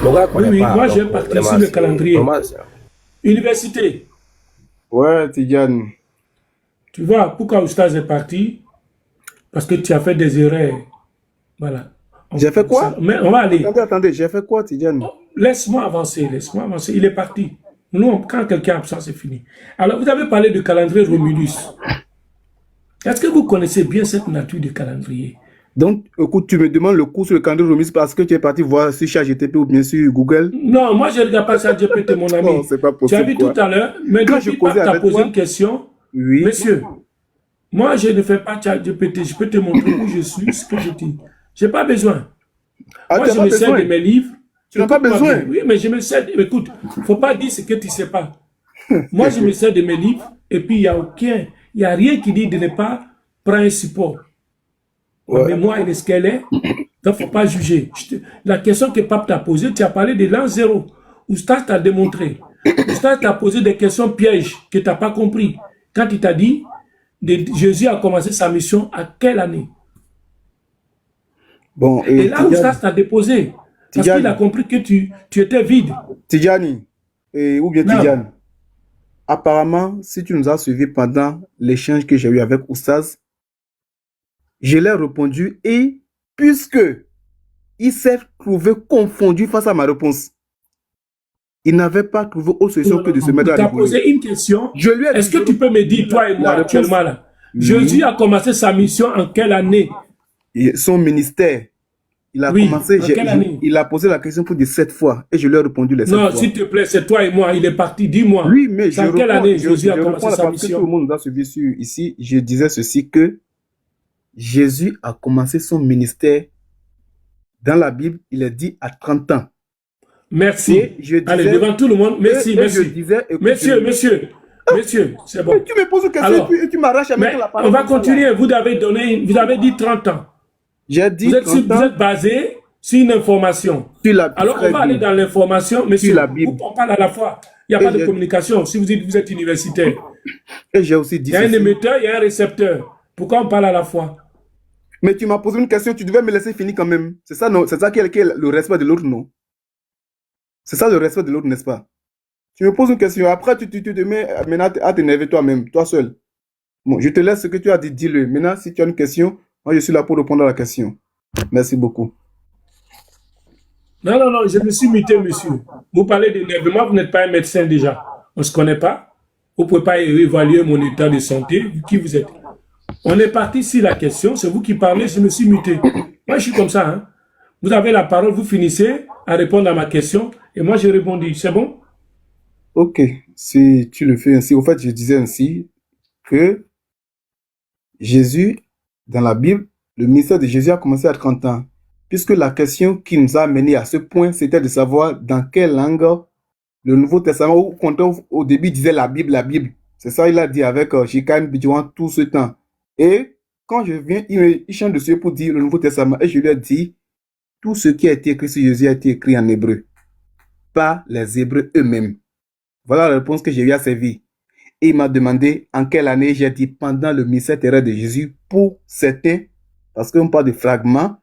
Le gars Oui, connaît oui, pas, moi donc j'ai parti vraiment, sur le calendrier. vraiment, Université, Ouais, Tidjane. tu vois, pourquoi Oustaz est parti? Parce que tu as fait des erreurs. Voilà. J'ai fait quoi? Mais on va aller. Attendez, attendez, j'ai fait quoi, Tidjane? Oh, laisse-moi avancer, laisse-moi avancer. Il est parti. Nous, quand quelqu'un est absent, c'est fini. Alors, vous avez parlé de calendrier Romulus. Est-ce que vous connaissez bien cette nature de calendrier? Donc, écoute, tu me demandes le cours sur le calendrier Romis parce que tu es parti voir sur ChatGPT ou bien sur Google. Non, moi, je ne regarde pas ça, GPT, mon Oh, ami. c'est pas Tu as possible, vu tout quoi. à l'heure, mais Quand je depuis pas causais que tu as avec posé toi, une question, oui. monsieur, moi, je ne fais pas ChatGPT. Je peux te montrer où je suis, ce que je dis. Je n'ai pas besoin. Ah, Moi, tu n'as je pas me sers besoin. de mes livres. Tu n'as pas Écoute-moi besoin. bien. Oui, mais je me sers. Écoute, il ne faut pas dire ce que tu ne sais pas. Moi, je me sers de mes livres et puis il n'y a rien qui dit de ne pas prendre un support. Ma Ouais. mémoire est ce qu'elle est. Donc, il ne faut pas juger. La question que Pape t'a posée, tu as parlé de l'an zéro. Oustaz t'a démontré. Oustaz t'a posé des questions pièges que tu n'as pas compris. Quand il t'a dit, Jésus a commencé sa mission à quelle année? Bon, Et là, Oustaz t'a déposé. Parce qu'il a compris que tu étais vide. Tidjani, ou bien Non. Tidjane, apparemment, si tu nous as suivis pendant l'échange que j'ai eu avec Oustaz, je l'ai répondu et puisque il s'est trouvé confondu face à ma réponse, il n'avait pas trouvé autre solution que de se mettre à rigoler. Tu as rigoler. posé une question. Est-ce que tu peux me dire, toi et moi, actuellement, là, Jésus a commencé sa mission en quelle année? Et son ministère, il a commencé, il a posé la question pour 17 fois et je lui ai répondu les 7 fois. Non, s'il te plaît, c'est toi et moi, il est parti, dis-moi. Oui, mais en quelle année Jésus a commencé sa mission? Parce que tout le monde nous a suivis ici, je disais ceci que Jésus a commencé son ministère dans la Bible, il est dit à 30 ans. Merci. Allez, devant tout le monde, merci, merci. Monsieur, c'est bon. Tu me poses une question et tu m'arraches à mettre la parole. On va continuer. Vous avez dit 30 ans. J'ai dit vous êtes basé sur une information. Alors, on va aller dans l'information, monsieur. On parle à la fois. Il n'y a pas de communication. Si vous dites que vous êtes universitaire, et j'ai aussi dit il y a un émetteur, il y a un récepteur. Pourquoi on parle à la fois? Mais tu m'as posé une question, tu devais me laisser finir quand même. C'est ça, non? C'est ça qui est le respect de l'autre, non? C'est ça le respect de l'autre, n'est-ce pas? Tu me poses une question, après tu te mets maintenant à t'énerver toi-même, toi seul. Bon, je te laisse ce que tu as dit, dis-le. Maintenant, si tu as une question, moi je suis là pour répondre à la question. Merci beaucoup. Non, non, non, je me suis muté, monsieur. Vous parlez d'énervement, vous n'êtes pas un médecin déjà. On ne se connaît pas. Vous ne pouvez pas évaluer mon état de santé, qui vous êtes. On est parti sur la question, c'est vous qui parlez, je me suis muté. Moi, je suis comme ça. Hein. Vous avez la parole, vous finissez à répondre à ma question, et moi, je répondis. C'est bon? Ok, si tu le fais ainsi, au fait, je disais ainsi que Jésus, dans la Bible, le ministère de Jésus a commencé à 30 ans. Puisque la question qui nous a amené à ce point, c'était de savoir dans quelle langue le Nouveau Testament, au début, disait la Bible, la Bible. C'est ça, il a dit avec Shikam Bidjouan tout ce temps. Et quand je viens, il chante dessus pour dire le Nouveau Testament. Et je lui ai dit, tout ce qui a été écrit sur Jésus a été écrit en hébreu. Pas les Hébreux eux-mêmes. Voilà la réponse que j'ai eu à servir. Et il m'a demandé en quelle année. J'ai dit pendant le ministère terrestre de Jésus, pour certains, parce qu'on parle de fragments,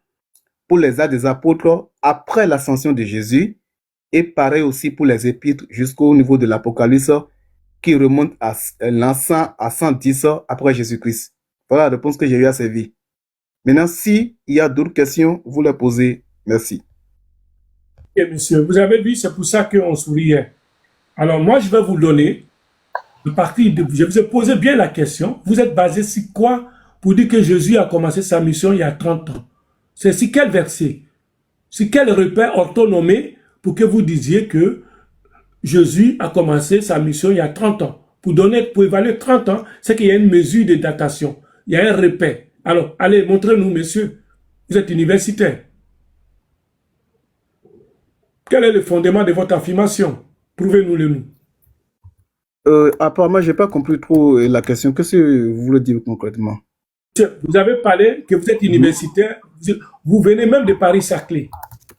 pour les actes des apôtres après l'ascension de Jésus, et pareil aussi pour les épîtres jusqu'au niveau de l'Apocalypse qui remonte à l'an 100 à 110 après Jésus-Christ. Voilà la réponse que j'ai eu à servir. Maintenant, s'il y a d'autres questions, vous les posez. Merci. Et monsieur, vous avez vu, c'est pour ça qu'on souriait. Alors moi, je vais vous donner, je vous ai posé bien la question. Vous êtes basé sur quoi pour dire que Jésus a commencé sa mission il y a 30 ans? C'est sur quel verset? Sur quel repère orthonomé pour que vous disiez que Jésus a commencé sa mission il y a 30 ans? Pour évaluer 30 ans, c'est qu'il y a une mesure de datation. Il y a un repère. Alors, allez, montrez-nous, messieurs. Vous êtes universitaire. Quel est le fondement de votre affirmation? Prouvez-nous-le nous. Apparemment, je n'ai pas compris trop la question. Qu'est-ce que vous voulez dire concrètement? Vous avez parlé que vous êtes universitaire. Vous venez même de Paris-Saclay.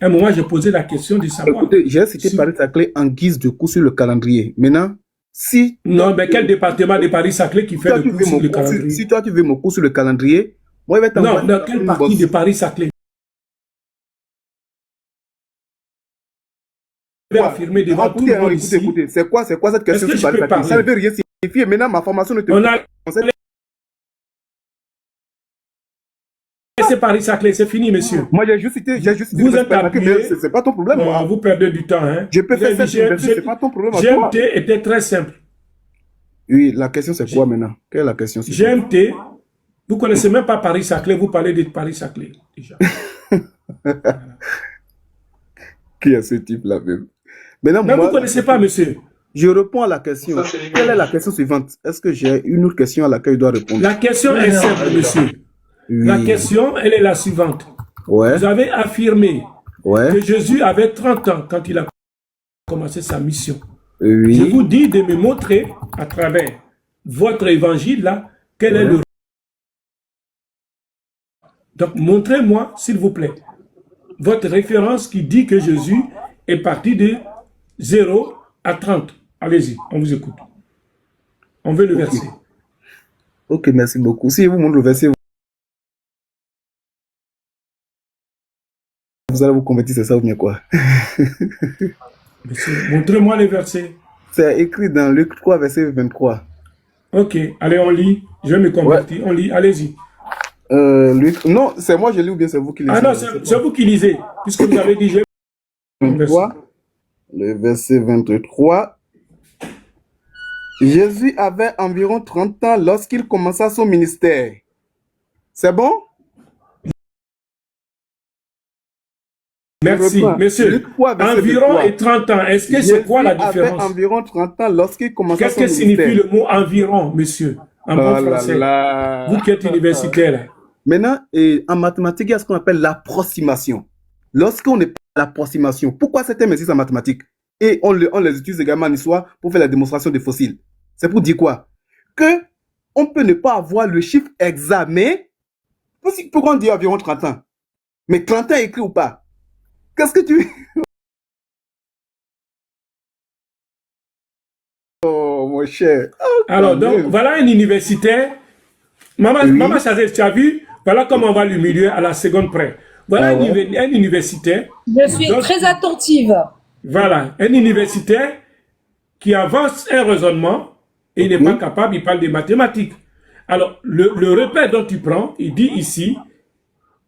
À un moment, j'ai posé la question de savoir. Écoutez, j'ai cité Paris-Saclay en guise de cours sur le calendrier. Maintenant, si... Non, mais quel département de Paris-Saclay qui fait le cours sur le calendrier? Si toi, tu veux mon cours sur le calendrier, moi, je vais t'envoyer... Non, dans quelle partie de Paris-Saclay? affirmé devant tout le monde ici. Écoutez, c'est quoi cette question Est-ce que sur je peux Paris-Saclay? Ça ne veut rien signifier. Maintenant, ma formation ne te On a concerne. laissé Paris-Saclay, c'est fini, monsieur. Moi, j'ai juste cité Vous êtes appuyé. c'est pas ton problème, moi. Vous perdez du temps, hein. Je peux faire ça, c'est pas ton problème à toi. GMT était très simple. Oui, la question c'est quoi maintenant? Quelle est la question? GMT, vous ne connaissez même pas Paris-Saclay, vous parlez de Paris-Saclay, déjà. Voilà. Qui est ce type-là même? Maintenant, Mais vous ne connaissez pas, monsieur. Je réponds à la question. Quelle est la question suivante? Est-ce que j'ai une autre question à laquelle je dois répondre? La question est simple, monsieur. Oui. La question, elle est la suivante. Ouais. Vous avez affirmé Ouais. que Jésus avait 30 ans quand il a commencé sa mission. Oui. Je vous dis de me montrer à travers votre évangile là, quel est le... Donc, montrez-moi, s'il vous plaît, votre référence qui dit que Jésus est parti de 0 à 30. Allez-y, on vous écoute. On veut le verset. Ok, merci beaucoup. Si vous montrez le verset, vous allez vous convertir, c'est ça ou bien quoi? Montrez-moi les versets. C'est écrit dans Luc 3, verset 23. Ok, allez, on lit. Je vais me convertir. Ouais. On lit, allez-y. Luc... Non, c'est moi je lis ou bien c'est vous qui lisez? Ah non, c'est vous qui lisez, puisque vous avez dit... 23, le verset 23. Jésus avait environ 30 ans lorsqu'il commença son ministère. C'est bon? Merci, monsieur. 3, environ 3. Et 30 ans. Est-ce que c'est quoi la différence? Avait environ 30 ans lorsqu'il commença son ministère. Qu'est-ce que signifie le mot environ, monsieur? En bon français. Vous qui êtes universitaire, là. Maintenant, en mathématiques, il y a ce qu'on appelle l'approximation. Lorsqu'on est à l'approximation, pourquoi cet thème existe en mathématiques? Et on les utilise également en histoire pour faire la démonstration des fossiles. C'est pour dire quoi? Que on peut ne pas avoir le chiffre exact, mais pourquoi on dit environ 30 ans? Mais 30 ans écrit ou pas? Qu'est-ce que tu... Oh, mon cher. Oh, alors, donc, voilà un universitaire. Maman Chazelle, tu as vu? Voilà comment on va l'humilier à la seconde près. Voilà un universitaire. Je suis très attentive. Voilà, un universitaire qui avance un raisonnement et il n'est pas capable, il parle des mathématiques. Alors, le repère dont tu prends, il dit ici,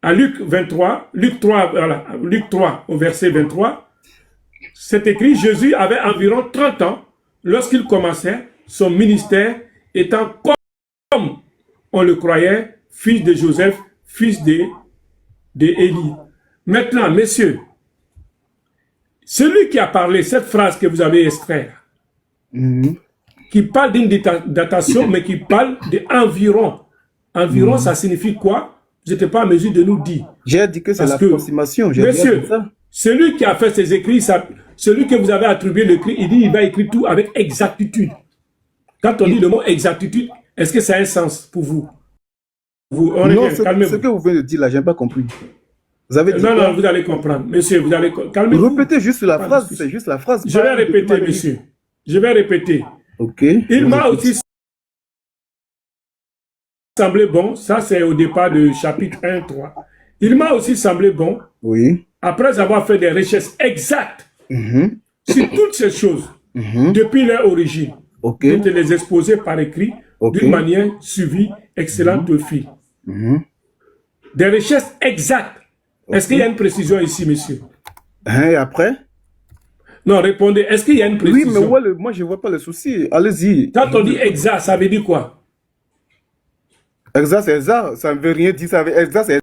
à Luc 23, Luc 3 au verset 23, c'est écrit, Jésus avait environ 30 ans lorsqu'il commençait son ministère, étant comme on le croyait, fils de Joseph, fils d'Élie. Maintenant, messieurs, celui qui a parlé, cette phrase que vous avez extraite, qui parle d'une datation, mais qui parle d'environ. Environ, ça signifie quoi? Vous n'êtes pas en mesure de nous dire. J'ai dit que c'est l'approximation. Monsieur, celui qui a fait ses écrits, celui que vous avez attribué l'écrit, il dit il va écrire tout avec exactitude. Quand on dit le mot exactitude, est-ce que ça a un sens pour vous? Non, ce que vous venez de dire là, je n'ai pas compris. Vous avez dit non, vous allez comprendre. Monsieur, vous allez... Calmez-vous. Répétez juste la phrase, c'est juste la phrase. Je vais répéter, monsieur. Je vais répéter. Ok. Il m'a aussi semblé bon, ça c'est au départ du chapitre 1, 3. Il m'a aussi semblé bon, après avoir fait des recherches exactes sur toutes ces choses, depuis leur origine, de les exposer par écrit, d'une manière suivie, excellente au fil. Des recherches exactes. Est-ce qu'il y a une précision ici, monsieur? Et après? Non, répondez. Est-ce qu'il y a une précision? Oui, mais moi, je ne vois pas le souci. Allez-y. Quand on dit exact, ça veut dire quoi? Exact, c'est exact. Ça ne veut rien dire. Exact, c'est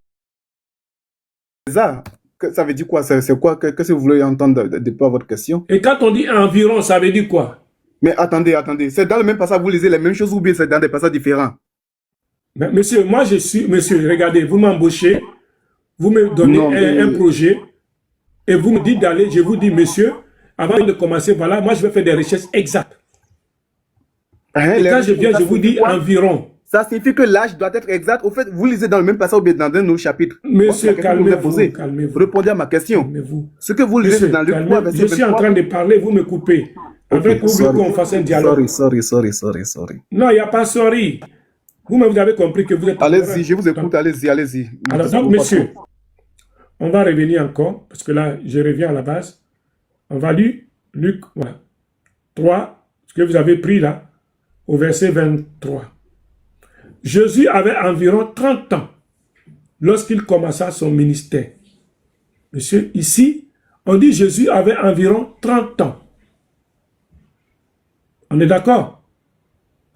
exact. Ça veut dire quoi? C'est quoi? Qu'est-ce que vous voulez entendre de par votre question? Et quand on dit environ, ça veut dire quoi? Mais attendez. C'est dans le même passage, vous lisez les mêmes choses ou bien c'est dans des passages différents? Mais monsieur, moi je suis... Monsieur, regardez, vous m'embauchez, vous me donnez un projet et vous me dites d'aller, je vous dis, monsieur, avant de commencer, voilà, moi je vais faire des recherches exactes. Et quand je viens, je vous dis environ. Ça signifie que l'âge doit être exact. Au fait, vous lisez dans le même passage ou bien dans un autre chapitre. Monsieur, calmez-vous. Répondez à ma question. Calmez-vous. Ce que vous lisez dans le 3, verset 23. Je suis en train de parler, vous me coupez. Après que vous voulez qu'on fasse un dialogue. Sorry. Non, il n'y a pas sorry. Vous avez compris que vous êtes... Allez-y, je vous écoute, allez-y. Alors, donc, monsieur, on va revenir encore, parce que là, je reviens à la base. On va lire Luc, voilà. 3, ce que vous avez pris là, au verset 23. Jésus avait environ 30 ans lorsqu'il commença son ministère. Monsieur, ici, on dit Jésus avait environ 30 ans. On est d'accord?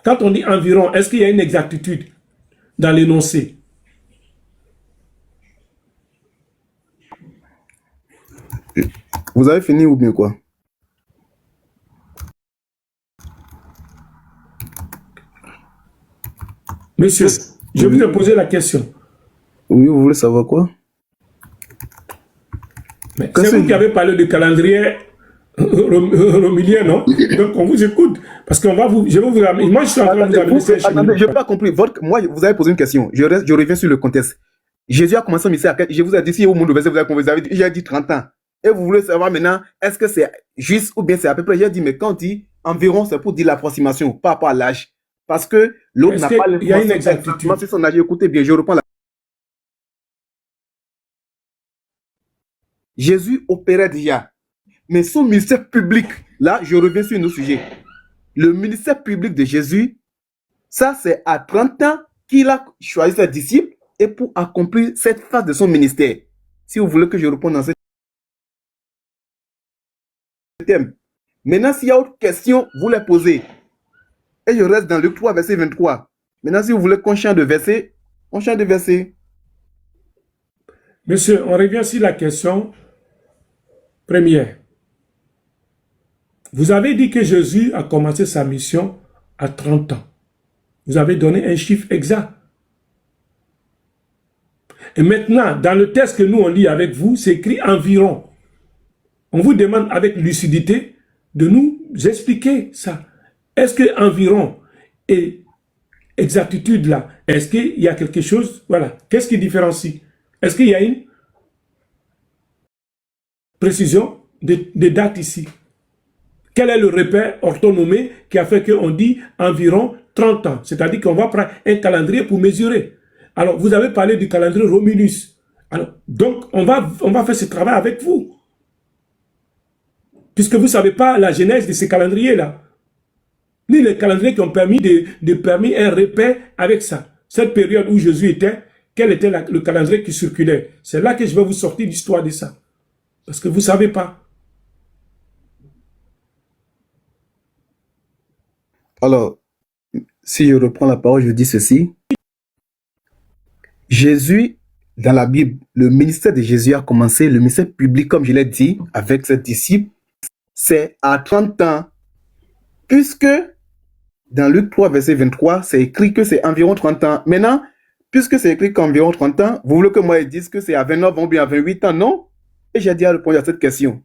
Quand on dit environ, est-ce qu'il y a une exactitude dans l'énoncé? Vous avez fini ou bien quoi? Monsieur, je vous ai posé la question. Oui, vous voulez savoir quoi? C'est vous qui avez parlé du calendrier romilien, non? Donc on vous écoute. Parce qu'on va vous... Je vais vous ramener. Moi, je suis en train de vous amener ces Attendez, je n'ai pas compris. Moi, vous avez posé une question. Je reviens sur le contexte. Jésus a commencé son ministère. Je vous ai dit, si au monde verset, vous avez dit, j'ai dit 30 ans. Et vous voulez savoir maintenant, est-ce que c'est juste ou bien c'est à peu près. J'ai dit, mais quand on dit environ, c'est pour dire l'approximation, pas rapport à l'âge. Parce que l'autre n'a pas il y a une exactitude. C'est son âge. Écoutez bien, je reprends la. Jésus opérait déjà. Mais son ministère public, là, je reviens sur un autre sujet. Le ministère public de Jésus, ça, c'est à 30 ans qu'il a choisi ses disciples et pour accomplir cette phase de son ministère. Si vous voulez que je réponde dans ce thème. Maintenant, s'il y a autre question, vous les posez. Et je reste dans Luc 3, verset 23. Maintenant, si vous voulez qu'on change de verset, on change de verset. Monsieur, on revient sur la question première. Vous avez dit que Jésus a commencé sa mission à 30 ans. Vous avez donné un chiffre exact. Et maintenant, dans le texte que nous on lit avec vous, c'est écrit environ. On vous demande avec lucidité de nous expliquer ça. Est-ce que environ et exactitude là, est-ce qu'il y a quelque chose, voilà, qu'est-ce qui différencie? Est-ce qu'il y a une précision de date ici? Quel est le repère orthonomé qui a fait qu'on dit environ 30 ans? C'est-à-dire qu'on va prendre un calendrier pour mesurer. Alors, vous avez parlé du calendrier Romulus. Alors, donc, on va faire ce travail avec vous. Puisque vous ne savez pas la genèse de ces calendriers-là. Ni les calendriers qui ont permis permis un repère avec ça. Cette période où Jésus était, quel était le calendrier qui circulait? C'est là que je vais vous sortir l'histoire de ça. Parce que vous ne savez pas. Alors, si je reprends la parole, je dis ceci. Jésus, dans la Bible, le ministère de Jésus a commencé, le ministère public, comme je l'ai dit, avec ses disciples, c'est à 30 ans. Puisque, dans Luc 3, verset 23, c'est écrit que c'est environ 30 ans. Maintenant, puisque c'est écrit qu'environ 30 ans, vous voulez que moi je dise que c'est à 29 ans ou bien à 28 ans, non? Et j'ai déjà répondu à cette question.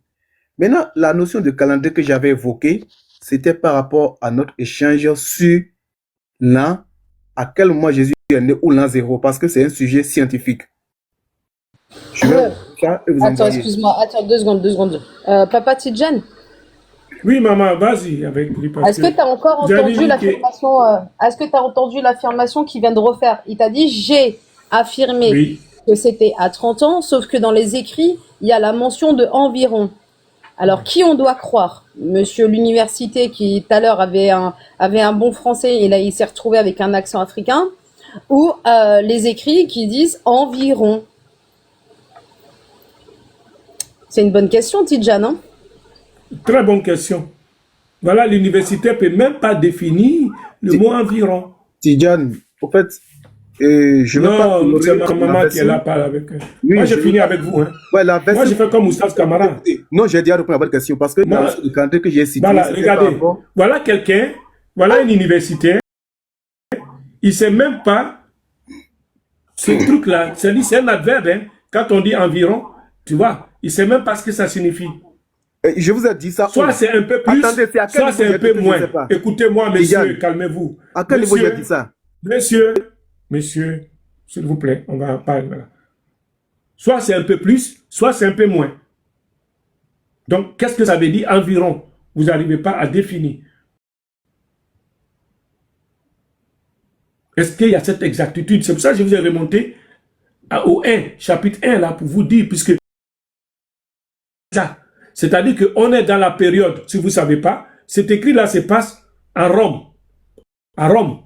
Maintenant, la notion de calendrier que j'avais évoquée, c'était par rapport à notre échange sur l'an, à quel moment Jésus est né ou l'an 0, parce que c'est un sujet scientifique. Je vais vous attends, excuse-moi, attends 2 secondes. Papa Tidjane? Oui, maman, vas-y avec lui. Est-ce que tu as encore entendu l'affirmation est-ce que tu as entendu l'affirmation qu'il vient de refaire? Il t'a dit, j'ai affirmé que c'était à 30 ans, sauf que dans les écrits, il y a la mention de environ. Alors, qui on doit croire? Monsieur l'université qui, tout à l'heure, avait un bon français et là, il s'est retrouvé avec un accent africain, ou les écrits qui disent environ? C'est une bonne question, Tidjane, hein? Très bonne question. Voilà, l'université ne peut même pas définir le mot environ. Tidjane, au fait, je non, c'est ma maman qui est là, parle avec eux. Oui, moi, j'ai fini avec vous. Hein. Ouais, moi, je fais comme Moussas Kamara. Non, j'ai déjà répondu à votre question parce que dans le calendrier que j'ai cité. Voilà, regardez. Voilà quelqu'un, voilà une université. Il ne sait même pas ce truc-là. C'est un adverbe. Hein. Quand on dit environ, tu vois, il ne sait même pas ce que ça signifie. Je vous ai dit ça. Soit c'est un peu plus, attendez, soit c'est un peu moins. Écoutez-moi, messieurs, calmez-vous. À quel niveau j'ai dit ça? Messieurs, s'il vous plaît, on va parler. Voilà. Soit c'est un peu plus, soit c'est un peu moins. Donc, qu'est-ce que ça veut dire environ? Vous n'arrivez pas à définir. Est-ce qu'il y a cette exactitude? C'est pour ça que je vous ai remonté chapitre 1, là, pour vous dire, puisque ça, C'est-à-dire qu'on est dans la période, si vous ne savez pas, cet écrit-là se passe à Rome. À Rome.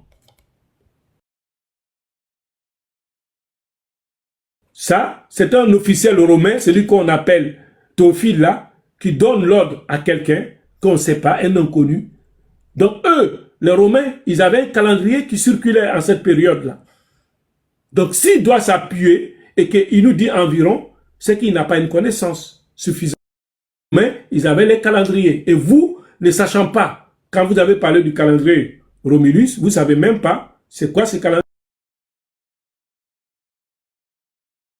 Ça, c'est un officiel romain, celui qu'on appelle Théophile là, qui donne l'ordre à quelqu'un qu'on ne sait pas, un inconnu. Donc eux, les Romains, ils avaient un calendrier qui circulait en cette période-là. Donc s'il doit s'appuyer et qu'il nous dit environ, c'est qu'il n'a pas une connaissance suffisante. Mais ils avaient les calendriers. Et vous, ne sachant pas, quand vous avez parlé du calendrier Romulus, vous ne savez même pas c'est quoi ce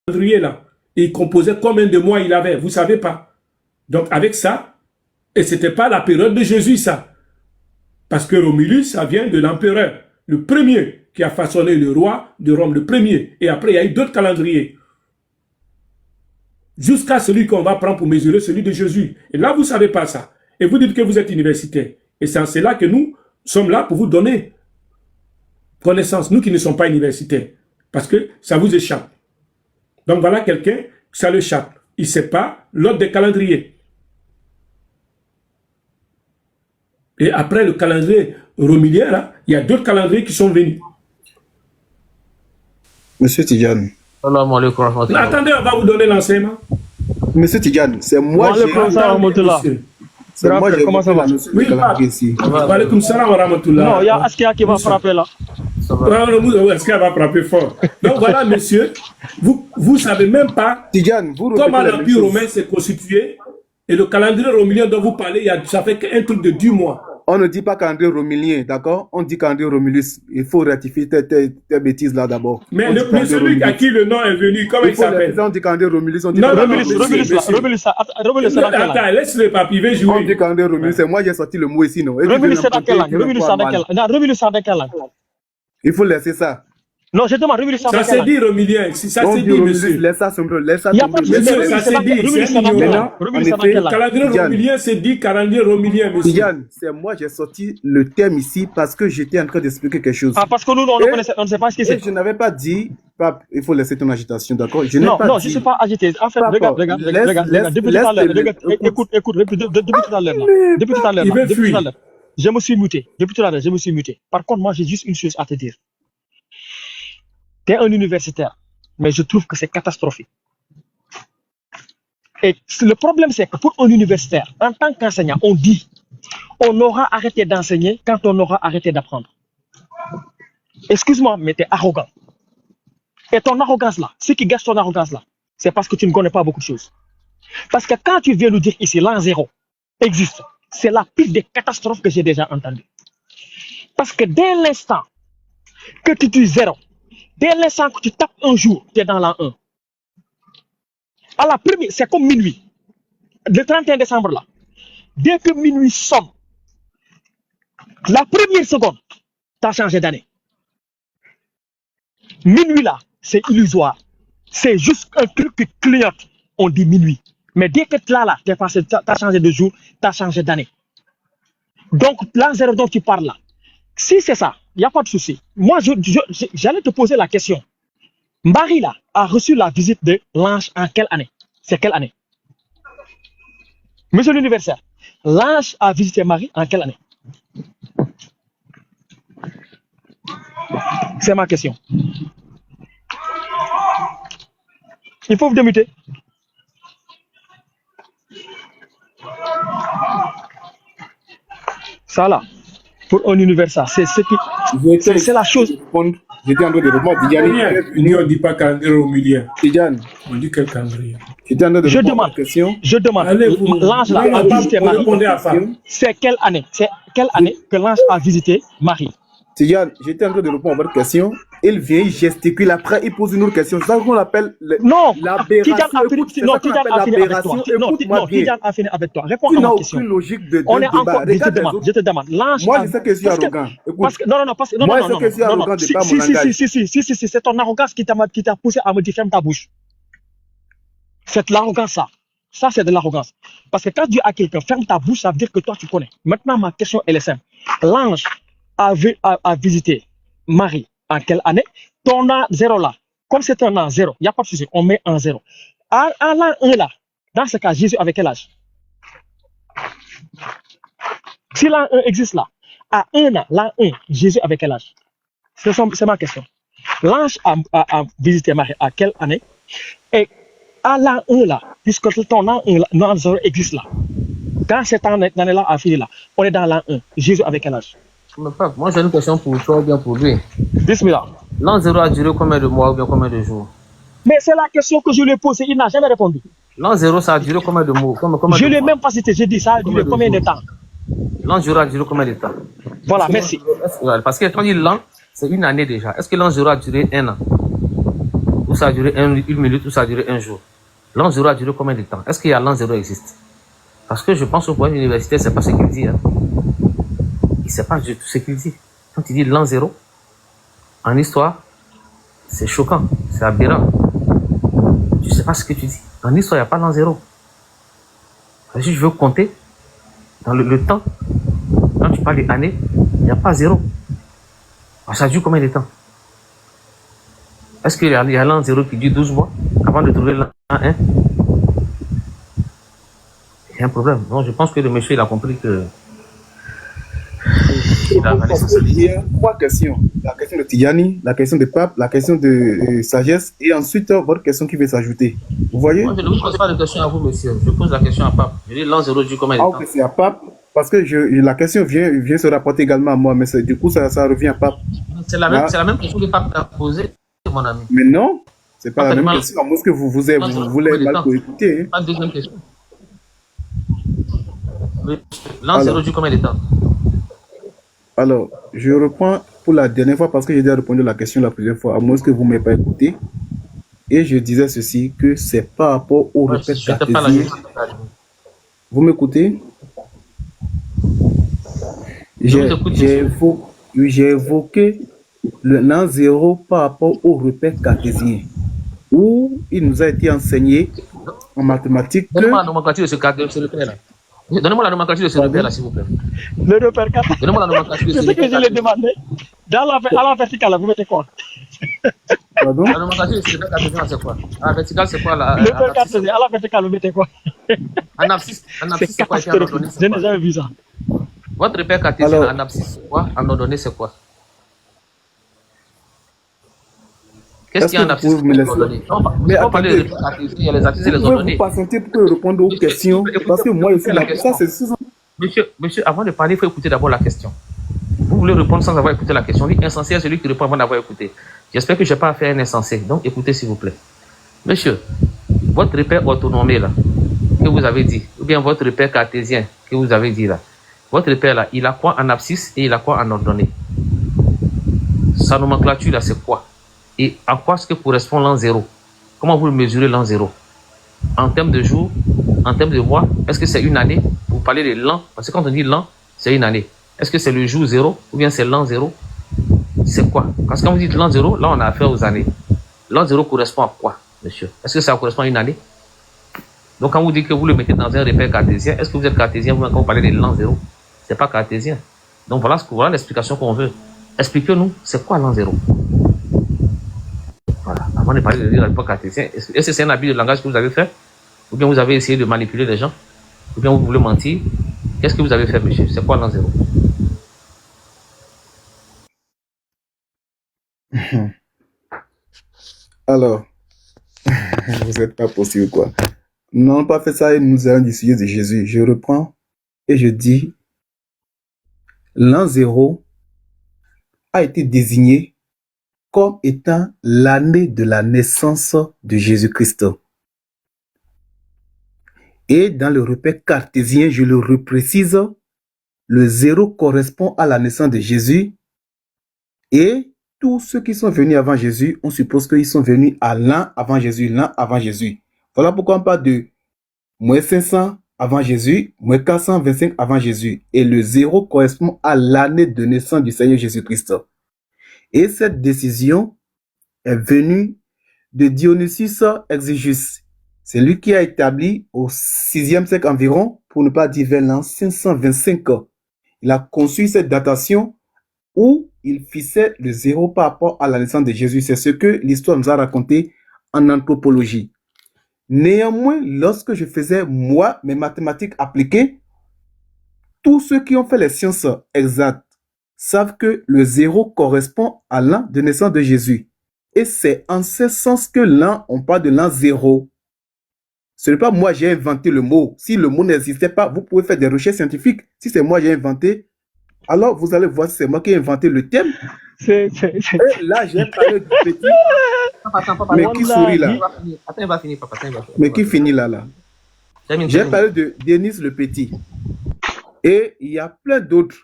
calendrier-là. Il composait combien de mois il avait, vous ne savez pas. Donc avec ça, et ce n'était pas la période de Jésus ça. Parce que Romulus, ça vient de l'empereur, le premier qui a façonné le roi de Rome, le premier. Et après, il y a eu d'autres calendriers. Jusqu'à celui qu'on va prendre pour mesurer, celui de Jésus. Et là, vous ne savez pas ça. Et vous dites que vous êtes universitaire. Et c'est en cela que nous sommes là pour vous donner connaissance, nous qui ne sommes pas universitaires. Parce que ça vous échappe. Donc voilà quelqu'un, ça le échappe. Il ne sait pas l'ordre des calendriers. Et après le calendrier romilien, là, il y a d'autres calendriers qui sont venus. Monsieur Tidjane. Attendez, on va vous donner l'enseignement. Monsieur Tidjane, c'est moi qui c'est moi qui comment ça va? Oui, ici. Walaikum salam wa rahmatullah. Non, il y a Askia qui va frapper là. Askia va frapper fort. Donc voilà, monsieur, vous ne savez même pas comment l'Empire romain s'est constitué. Et le calendrier romilien dont vous parlez, ça fait un truc de 10 mois. On ne dit pas calendrier romilien, d'accord? On dit calendrier Romulus. Il faut rectifier tes bêtises là d'abord. Mais celui à qui le nom est venu, comment il s'appelle? On dit calendrier Romulus. On dit Romulus, attends, laisse-le papier, il va jouer. On dit calendrier Romulus. C'est moi qui ai sorti le mot ici, non? Romulus, c'est dans quelle langue? Romulus, c'est dans quelle langue? Il faut laisser ça. Non, je demande, Romulus, ça s'est dit, Romilien. Ça s'est dit, monsieur. Laisse ça tomber. Il n'y a pas de souci, ça s'est dit. Le calendrier romilien, c'est dit calendrier romilien, monsieur. Yann, c'est moi, j'ai sorti le terme ici parce que j'étais en train d'expliquer quelque chose. Ah, parce que nous, on ne sait pas ce que c'est. Je n'avais pas dit, il faut laisser ton agitation, d'accord? Je non, je ne suis pas agité. En fait, regarde, depuis tout à l'heure, écoute, depuis tout à l'heure, je me suis muté. Depuis tout à l'heure, je me suis muté. Par contre, moi, j'ai juste une chose à te dire. Tu es un universitaire, mais je trouve que c'est catastrophique. Et le problème, c'est que pour un universitaire, en tant qu'enseignant, on dit on aura arrêté d'enseigner quand on aura arrêté d'apprendre. Excuse-moi, mais tu es arrogant. Et ton arrogance là, ce qui gâche ton arrogance là, c'est parce que tu ne connais pas beaucoup de choses. Parce que quand tu viens nous dire ici, l'an zéro existe, c'est la pire des catastrophes que j'ai déjà entendues. Parce que dès l'instant que tu dis zéro, dès l'instant que tu tapes un jour, tu es dans l'an 1. À la première, c'est comme minuit. Le 31 décembre là. Dès que minuit sonne, la première seconde, tu as changé d'année. Minuit là, c'est illusoire. C'est juste un truc qui clignote. On dit minuit. Mais dès que tu as changé de jour, tu as changé d'année. Donc, l'an 0 dont tu parles là, si c'est ça, il n'y a pas de souci. Moi, j'allais te poser la question. Marie, là, a reçu la visite de l'ange en quelle année? C'est quelle année? Monsieur l'universitaire, l'ange a visité Marie en quelle année? C'est ma question. Il faut vous démuter. Ça là, pour un universitaire, c'est ce qui, c'est la chose. J'étais en train de répondre. On ne dit pas calendrier romilien. Tidjane. On dit quel calendrier? Je demande. L'ange là a visité Marie. C'est quelle année? C'est quelle année que l'ange a visité Marie? Tidjane, j'étais en train de répondre à votre question. Il vient, il gesticule, après il pose une autre question. C'est ça qu'on appelle l'aberration. Tidjane a fini avec toi. Réponds à ma question. Logique de on est encore, je te demande. Moi, je sais que je suis arrogant. Moi, je sais que je suis arrogant de pas mon langage. Si, c'est ton arrogance qui t'a poussé à me dire ferme ta bouche. C'est de l'arrogance, ça. Ça, c'est de l'arrogance. Parce que quand tu dis à quelqu'un ferme ta bouche, ça veut dire que toi, tu connais. Maintenant, ma question, elle est simple. L'ange a visité Marie en quelle année? Ton an 0 là, comme c'est un an 0, il n'y a pas de souci, on met un 0. À l'an 1 là, dans ce cas, Jésus avec quel âge? Si l'an 1 existe là, à 1 an, l'an 1, Jésus avait quel âge? C'est ma question. L'ange a visité Marie à quelle année? Et à l'an 1 là, puisque ton an 1, l'an 0 existe là, quand cette année-là a fini là, on est dans l'an 1, Jésus avait quel âge? Mais pape, moi j'ai une question pour toi ou bien pour lui. Bismillah. L'an 0 a duré combien de mois ou bien combien de jours? Mais c'est la question que je lui ai posée, il n'a jamais répondu. L'an 0, ça a duré combien de mois? Je ne l'ai même pas cité, j'ai dit ça a duré combien de temps? L'an 0 a duré combien de temps? Voilà, merci. Parce que quand on dit l'an, c'est une année déjà. Est-ce que l'an 0 a duré 1 an? Ou ça a duré 1 minute ou ça a duré 1 jour? L'an 0 a duré combien de temps? Est-ce qu'il y a l'an 0 existe? Parce que je pense au point universitaire, c'est pas ce qu'il dit. Hein. Il ne sait pas du tout ce qu'il dit. Quand il dit l'an 0, en histoire, c'est choquant, c'est aberrant. Tu ne sais pas ce que tu dis. En histoire, il n'y a pas l'an 0. Si je veux compter dans le temps, quand tu parles d'année, il n'y a pas 0. Alors, ça dure combien de temps? Est-ce qu'il y a l'an 0 qui dure 12 mois avant de trouver l'an 1? Il y a un problème. Donc, je pense que le monsieur il a compris que. Il y a 3 questions. La question de Tidjani, la question de Pape, la question de sagesse et ensuite votre question qui va s'ajouter. Vous voyez? Moi, je ne vous pose pas de question à vous, monsieur. Je pose la question à Pape. Je dis l'an 0 dure combien de temps? Ok, c'est à Pape. Parce que la question vient se rapporter également à moi, mais du coup, ça revient à Pape. C'est la même question que Pape a posée, mon ami. Mais non, c'est pas la même question. À moins que vous voulez mal écouter. Hein. Pas de deuxième question. L'an 0 dure combien de temps? Alors, je reprends pour la dernière fois parce que j'ai déjà répondu à la question la première fois, à moins que vous ne m'ayez pas écouté. Et je disais ceci, que c'est par rapport au repère cartésien. Vous m'écoutez? J'ai évoqué le l'an 0 par rapport au repère cartésien, où il nous a été enseigné en mathématiques. Donnez-moi la nomenclature de ce repère-là. Donnez-moi la nomenclature de ce repère-là, s'il vous plaît. Le repère cartésien. Donnez-moi la nomenclature de ce repère. C'est ce que je l'ai demandé. À la verticale, vous mettez quoi? Pardon? La nomenclature de ce repère cartésien, c'est quoi? À la verticale, c'est quoi? Le repère cartésien, à la verticale, vous mettez quoi? En abscisse, c'est quoi? Je n'ai jamais vu ça. Votre repère cartésien en abscisse, c'est quoi? En ordonnée, c'est quoi? Qu'est-ce qu'il y a en abscisse? Mais attendez, vous patientez pour répondre aux questions, parce que moi, ici, ça, c'est souvent... Monsieur, avant de parler, il faut écouter d'abord la question. Vous voulez répondre sans avoir écouté la question. Lui, insensé, c'est celui qui répond avant d'avoir écouté. J'espère que je n'ai pas affaire à un insensé. Donc, écoutez, s'il vous plaît. Monsieur, votre repère autonomé, là, que vous avez dit, ou bien votre repère cartésien, que vous avez dit, là, votre repère, là, il a quoi en abscisse et il a quoi en ordonnée? Sa nomenclature, là, c'est quoi? Et à quoi est-ce que correspond l'an 0? Comment vous mesurez l'an 0? En termes de jours, en termes de mois, est-ce que c'est une année? Vous parlez de l'an, parce que quand on dit l'an, c'est une année. Est-ce que c'est le jour 0 ou bien c'est l'an 0? C'est quoi? Parce que quand vous dites l'an 0, là on a affaire aux années. L'an 0 correspond à quoi, monsieur? Est-ce que ça correspond à une année? Donc quand vous dites que vous le mettez dans un repère cartésien, est-ce que vous êtes cartésien quand vous parlez de l'an 0? C'est pas cartésien. Donc voilà l'explication qu'on veut. Expliquez-nous, c'est quoi l'an 0? Voilà, avant de parler de repère cartésien, est-ce que c'est un habit de langage que vous avez fait? Ou bien vous avez essayé de manipuler les gens? Ou bien vous voulez mentir? Qu'est-ce que vous avez fait, monsieur? C'est quoi l'an 0? Alors, vous n'êtes pas possible, quoi. Nous n'avons pas fait ça et nous allons discuter de Jésus. Je reprends et je dis, l'an 0 a été désigné comme étant l'année de la naissance de Jésus-Christ. Et dans le repère cartésien, je le reprécise, le 0 correspond à la naissance de Jésus. Et tous ceux qui sont venus avant Jésus, on suppose qu'ils sont venus à l'an avant Jésus, l'an avant Jésus. Voilà pourquoi on parle de moins 500 avant Jésus, moins 425 avant Jésus. Et le 0 correspond à l'année de naissance du Seigneur Jésus-Christ. Et cette décision est venue de Dionysius Exiguus. C'est lui qui a établi au 6e siècle environ, pour ne pas dire vers l'an 525. Il a conçu cette datation où il fixait le 0 par rapport à la naissance de Jésus. C'est ce que l'histoire nous a raconté en anthropologie. Néanmoins, lorsque je faisais, moi, mes mathématiques appliquées, Tous ceux qui ont fait les sciences exactes savent que le 0 correspond à l'an de naissance de Jésus. Et c'est en ce sens que l'an, on parle de l'an 0. Ce n'est pas moi j'ai inventé le mot. Si le mot n'existait pas, vous pouvez faire des recherches scientifiques. Si c'est moi j'ai inventé, alors vous allez voir si c'est moi qui ai inventé le thème. Et là, j'ai parlé du petit. Papa, Mais qui sourit là? Attends, il va finir, papa. Mais qui finit là? J'ai parlé de Denis le Petit. Et il y a plein d'autres.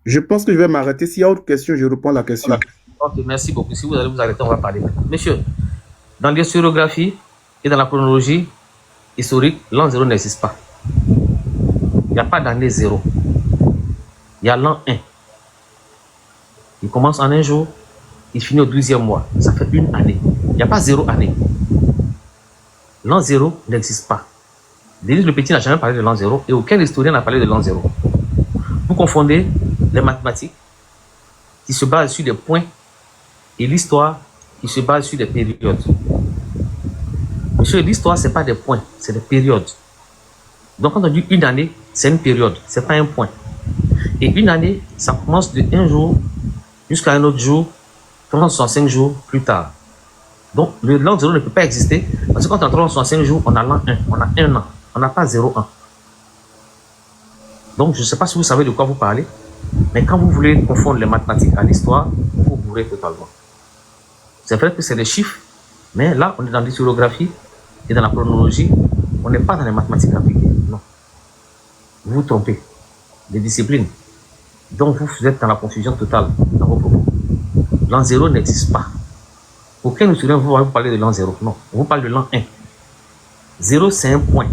Je pense que je vais m'arrêter. S'il y a autre question, je réponds à la question. Ok, merci beaucoup. Si vous allez vous arrêter, on va parler. Monsieur, dans l'historiographie et dans la chronologie historique, l'an 0 n'existe pas. Il n'y a pas d'année 0. Il y a l'an 1. Il commence en un jour, il finit au 12e mois. Ça fait une année. Il n'y a pas 0 année. L'an 0 n'existe pas. Denis le Petit n'a jamais parlé de l'an 0 et aucun historien n'a parlé de l'an 0. Vous confondez les mathématiques qui se basent sur des points et l'histoire qui se base sur des périodes. Monsieur, l'histoire, ce n'est pas des points, c'est des périodes. Donc, quand on dit une année, c'est une période, ce n'est pas un point. Et une année, ça commence de un jour jusqu'à un autre jour, 365 jours plus tard. Donc, le l'an 0 ne peut pas exister parce que quand on a 365 jours, on a l'an 1, on a un an, on n'a pas 0,1. Donc, je ne sais pas si vous savez de quoi vous parlez, mais quand vous voulez confondre les mathématiques à l'histoire, vous vous bourrez totalement. C'est vrai que c'est des chiffres, mais là, on est dans l'historiographie et dans la chronologie, on n'est pas dans les mathématiques appliquées, non. Vous vous trompez. Les disciplines. Donc, vous êtes dans la confusion totale dans vos propos. L'an 0 n'existe pas. Aucun historien vous va vous parler de l'an 0. Non, on vous parle de l'an 1. 0, c'est un point.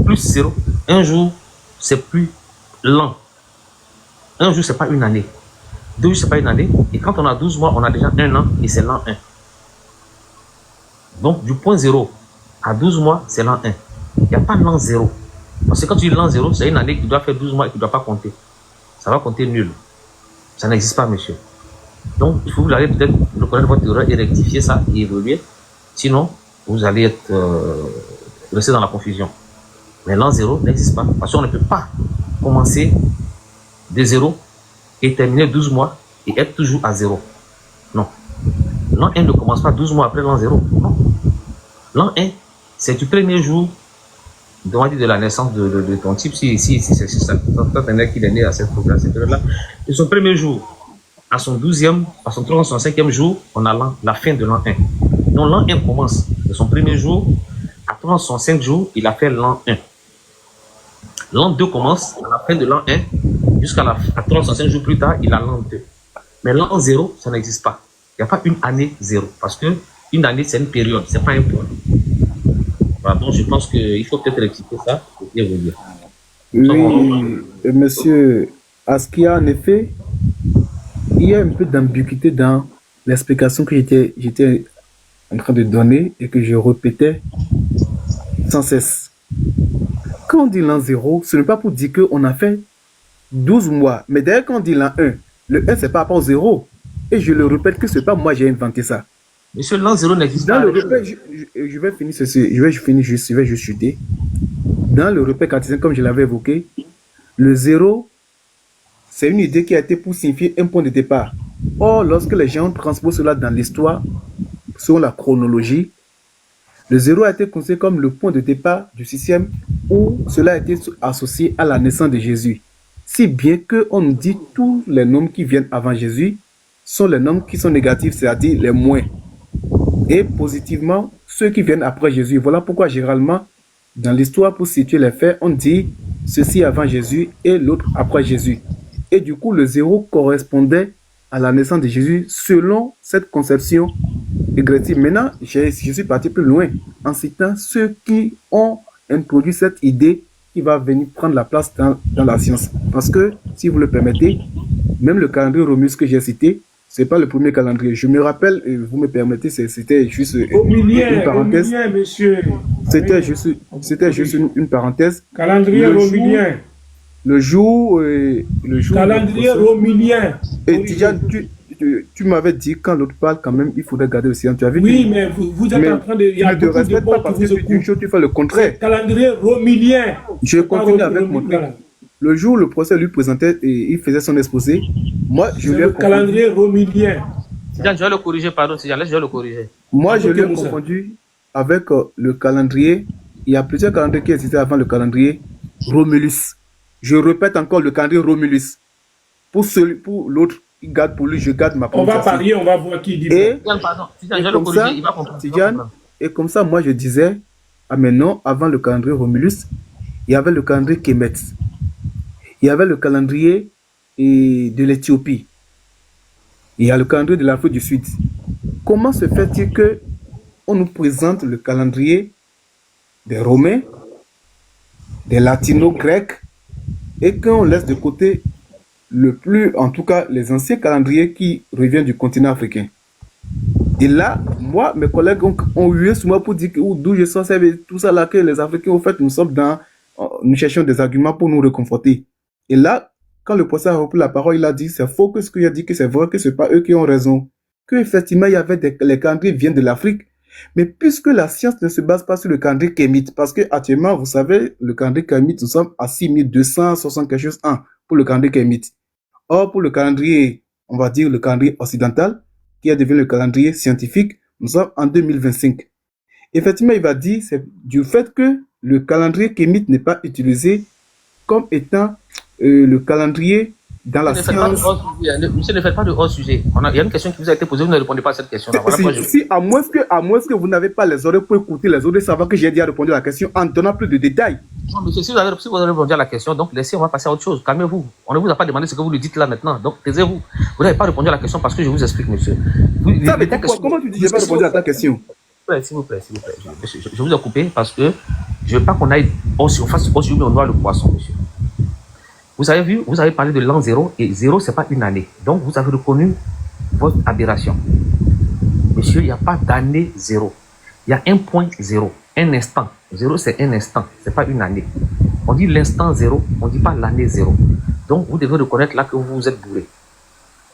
Plus 0, un jour, c'est plus l'an. Un jour, c'est pas une année. 2 jours, c'est pas une année. Et quand on a 12 mois, on a déjà un an et c'est l'an 1. Donc, du point 0 à 12 mois, c'est l'an 1. Il n'y a pas l'an 0. Parce que quand tu dis l'an 0, c'est une année qui doit faire 12 mois et qui ne doit pas compter. Ça va compter nul. Ça n'existe pas, monsieur. Donc, il faut que vous allez peut-être reconnaître votre erreur et rectifier ça et évoluer. Sinon, vous allez être rester dans la confusion. Mais l'an 0 n'existe pas. Parce qu'on ne peut pas commencer de 0 et terminer 12 mois et être toujours à 0. Non. L'an 1 ne commence pas 12 mois après l'an 0. Non. L'an 1, c'est du premier jour de la naissance de ton type. Si c'est ça, un mec qui est né à cette période-là. Et son premier jour, à son 12e, à son 35e jour, on a la fin de l'an 1. Donc l'an 1 commence de son premier jour, à 35 jours, il a fait l'an 1. L'an 2 commence à la fin de l'an 1, jusqu'à 35 jours plus tard, il a l'an 2. Mais l'an 0, ça n'existe pas. Il n'y a pas une année 0, parce que une année, c'est une période, c'est pas un point. Voilà, donc je pense qu'il faut peut-être rectifier ça et évoluer. Oui, monsieur Askia, en effet, il y a un peu d'ambiguïté dans l'explication que j'étais en train de donner et que je répétais sans cesse. Quand on dit l'an 0, ce n'est pas pour dire qu'on a fait 12 mois. Mais d'ailleurs, quand on dit l'an 1, le 1, c'est par rapport au 0. Et je le répète que ce n'est pas moi qui ai inventé ça. Monsieur, l'an 0 n'existe pas. Dans le repère, je vais finir ceci, je vais juste chuter. Dans le repère cartésien, comme je l'avais évoqué, le 0, c'est une idée qui a été pour signifier un point de départ. Or, lorsque les gens transposent cela dans l'histoire, selon la chronologie, le 0 a été considéré comme le point de départ du système où cela a été associé à la naissance de Jésus. Si bien qu'on nous dit tous les nombres qui viennent avant Jésus sont les nombres qui sont négatifs, c'est-à-dire les moins. Et positivement, ceux qui viennent après Jésus. Voilà pourquoi généralement, dans l'histoire, pour situer les faits, on dit ceci avant Jésus et l'autre après Jésus. Et du coup, le 0 correspondait à la naissance de Jésus selon cette conception régressive. Maintenant, je suis parti plus loin en citant ceux qui ont introduit cette idée qui va venir prendre la place dans la science. Parce que, si vous le permettez, même le calendrier Romus que j'ai cité, c'est pas le premier calendrier. Je me rappelle, vous me permettez, c'était juste une parenthèse. C'était juste une parenthèse. Calendrier romilien. Le jour. Calendrier romilien. Et Tijan, tu tu m'avais dit, quand l'autre parle, quand même, il faudrait garder le silence. Tu avais Oui, dit, mais vous êtes en train de... Il y a ne te beaucoup de respecte pas mots parce qui que vous tu dis une chose, tu fais le contraire. Calendrier romilien. Je continue avec mon truc. Le jour où le procès lui présentait et il faisait son exposé, moi, je lui ai le calendrier romilien. Tidiane, je vais le corriger, pardon, Tidiane, je vais le corriger. Moi, je l'ai confondu avec le calendrier. Il y a plusieurs calendriers qui existaient avant le calendrier Romulus. Je répète encore le calendrier Romulus. Pour l'autre, il garde pour lui, je garde ma prononciation. On va parier, on va voir qui dit. Et comme ça, moi, je disais, ah mais non, avant le calendrier Romulus, il y avait le calendrier Kemet. Il y avait le calendrier de l'Éthiopie. Il y a le calendrier de l'Afrique du Sud. Comment se fait-il que on nous présente le calendrier des Romains, des Latino-Grecs, et qu'on laisse de côté en tout cas, les anciens calendriers qui reviennent du continent africain? Et là, moi, mes collègues ont hué sur moi pour dire d'où je sors tout ça là, que les Africains, au fait, nous cherchons des arguments pour nous réconforter. Et là, quand le professeur a repris la parole, il a dit, c'est faux que ce qu'il a dit, que c'est vrai, que ce n'est pas eux qui ont raison. Que effectivement, il y avait les calendriers viennent de l'Afrique. Mais puisque la science ne se base pas sur le calendrier kémite, parce que actuellement, vous savez, le calendrier kémite, nous sommes à 6260 quelque chose pour le calendrier kémite. Or, pour le calendrier, on va dire le calendrier occidental, qui est devenu le calendrier scientifique, nous sommes en 2025. Effectivement, il va dire, c'est du fait que le calendrier kémite n'est pas utilisé comme étant le calendrier dans la science. Monsieur, ne faites pas de hors sujet. Il y a une question qui vous a été posée, vous ne répondez pas à cette question. À moins que vous n'avez pas les oreilles pour écouter les autres, savoir que j'ai déjà répondu à la question en donnant plus de détails. Non, monsieur, si vous avez répondu à la question, donc laissez, on va passer à autre chose. Calmez-vous. On ne vous a pas demandé ce que vous lui dites là maintenant. Donc taisez-vous. Vous n'avez pas répondu à la question parce que je vous explique, monsieur. Comment tu dis que je n'ai pas répondu à ta question? S'il vous plaît. Je vous ai coupé parce que je ne veux pas qu'on aille on fasse au sujet, mais on noie le poisson, monsieur. Vous avez vu, vous avez parlé de l'an 0 et 0, ce n'est pas une année. Donc, vous avez reconnu votre aberration. Monsieur, il n'y a pas d'année 0. Il y a un point 0, un instant. 0, c'est un instant, ce n'est pas une année. On dit l'instant 0, on ne dit pas l'année 0. Donc, vous devez reconnaître là que vous vous êtes bourré.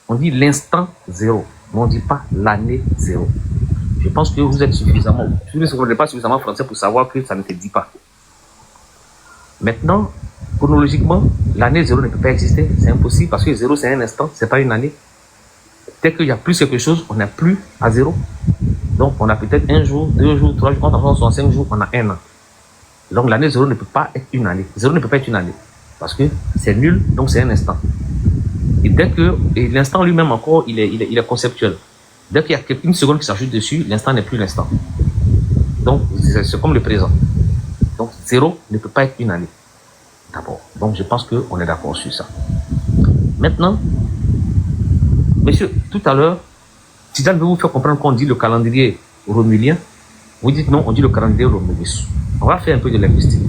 On dit l'instant 0, mais on ne dit pas l'année 0. Je pense que vous êtes suffisamment, vous ne pas suffisamment français pour savoir que ça ne te dit pas. Maintenant, chronologiquement, l'année 0 ne peut pas exister. C'est impossible parce que 0, c'est un instant, ce n'est pas une année. Dès qu'il y a plus quelque chose, on n'a plus à 0. Donc, on a peut-être 1 jour, 2 jours, 3 jours, quand on a 65 jours, on a 1 an. Donc, l'année 0 ne peut pas être une année. 0 ne peut pas être une année parce que c'est nul, donc c'est un instant. Et dès que l'instant lui-même encore, il est conceptuel. Dès qu'il y a une seconde qui s'ajoute dessus, l'instant n'est plus l'instant. Donc, c'est comme le présent. Donc, 0 ne peut pas être une année. D'abord. Donc, je pense qu'on est d'accord sur ça. Maintenant, monsieur, tout à l'heure, Tidiane veut vous faire comprendre qu'on dit le calendrier romulien. Vous dites non, on dit le calendrier romulus. On va faire un peu de linguistique.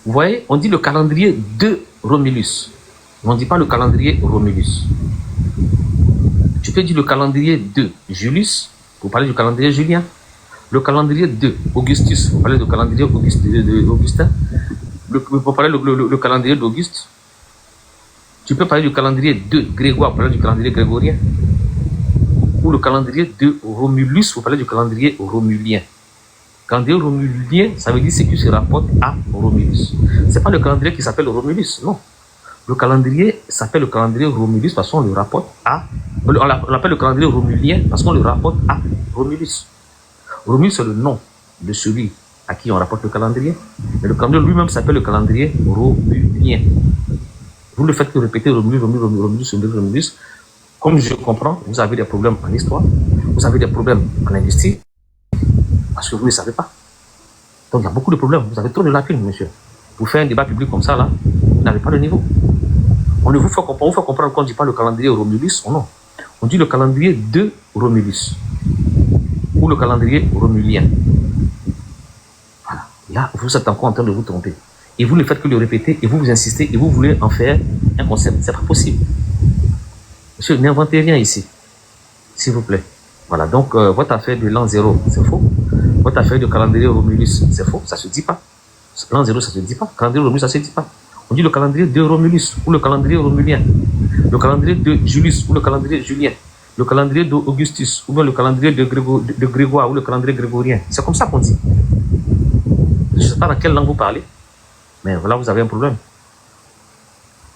Vous voyez, on dit le calendrier de Romulus. On ne dit pas le calendrier Romulus. Tu peux dire le calendrier de Julius, vous parlez du calendrier Julien. Le calendrier de Augustus, vous parlez du calendrier Augustin. Vous parlez le calendrier d'Auguste. Tu peux parler du calendrier de Grégoire, vous parlez du calendrier grégorien. Ou le calendrier de Romulus, vous parlez du calendrier romulien. Calendrier romulien, ça veut dire ce qui se rapporte à Romulus. Ce n'est pas le calendrier qui s'appelle Romulus, non. Le calendrier s'appelle le calendrier Romulus parce qu'on le rapporte à... On l'appelle le calendrier romulien parce qu'on le rapporte à Romulus. Romulus, c'est le nom de celui à qui on rapporte le calendrier. Mais le calendrier lui-même s'appelle le calendrier romulien. Vous le faites que répéter Romulus. Comme je comprends, vous avez des problèmes en histoire, vous avez des problèmes en linguistique, parce que vous ne savez pas. Donc il y a beaucoup de problèmes. Vous avez trop de lacunes, monsieur. Vous faites un débat public comme ça, là, vous n'avez pas le niveau. On ne vous fait comprendre qu'on ne dit pas le calendrier Romulus, non. On dit le calendrier de Romulus. Ou le calendrier romulien. Voilà. Là, vous êtes encore en train de vous tromper. Et vous ne faites que le répéter, et vous insistez, et vous voulez en faire un concept. C'est pas possible. Monsieur, n'inventez rien ici. S'il vous plaît. Voilà, donc votre affaire de l'an 0, c'est faux. Votre affaire de calendrier Romulus, c'est faux, ça ne se dit pas. L'an 0, ça ne se dit pas. Calendrier Romulus, ça ne se dit pas. On dit le calendrier de Romulus ou le calendrier romulien. le calendrier de Julius ou le calendrier julien, le calendrier d'Augustus ou bien le calendrier de Grégoire ou le calendrier grégorien. C'est comme ça qu'on dit. Je ne sais pas dans quelle langue vous parlez, mais voilà, vous avez un problème.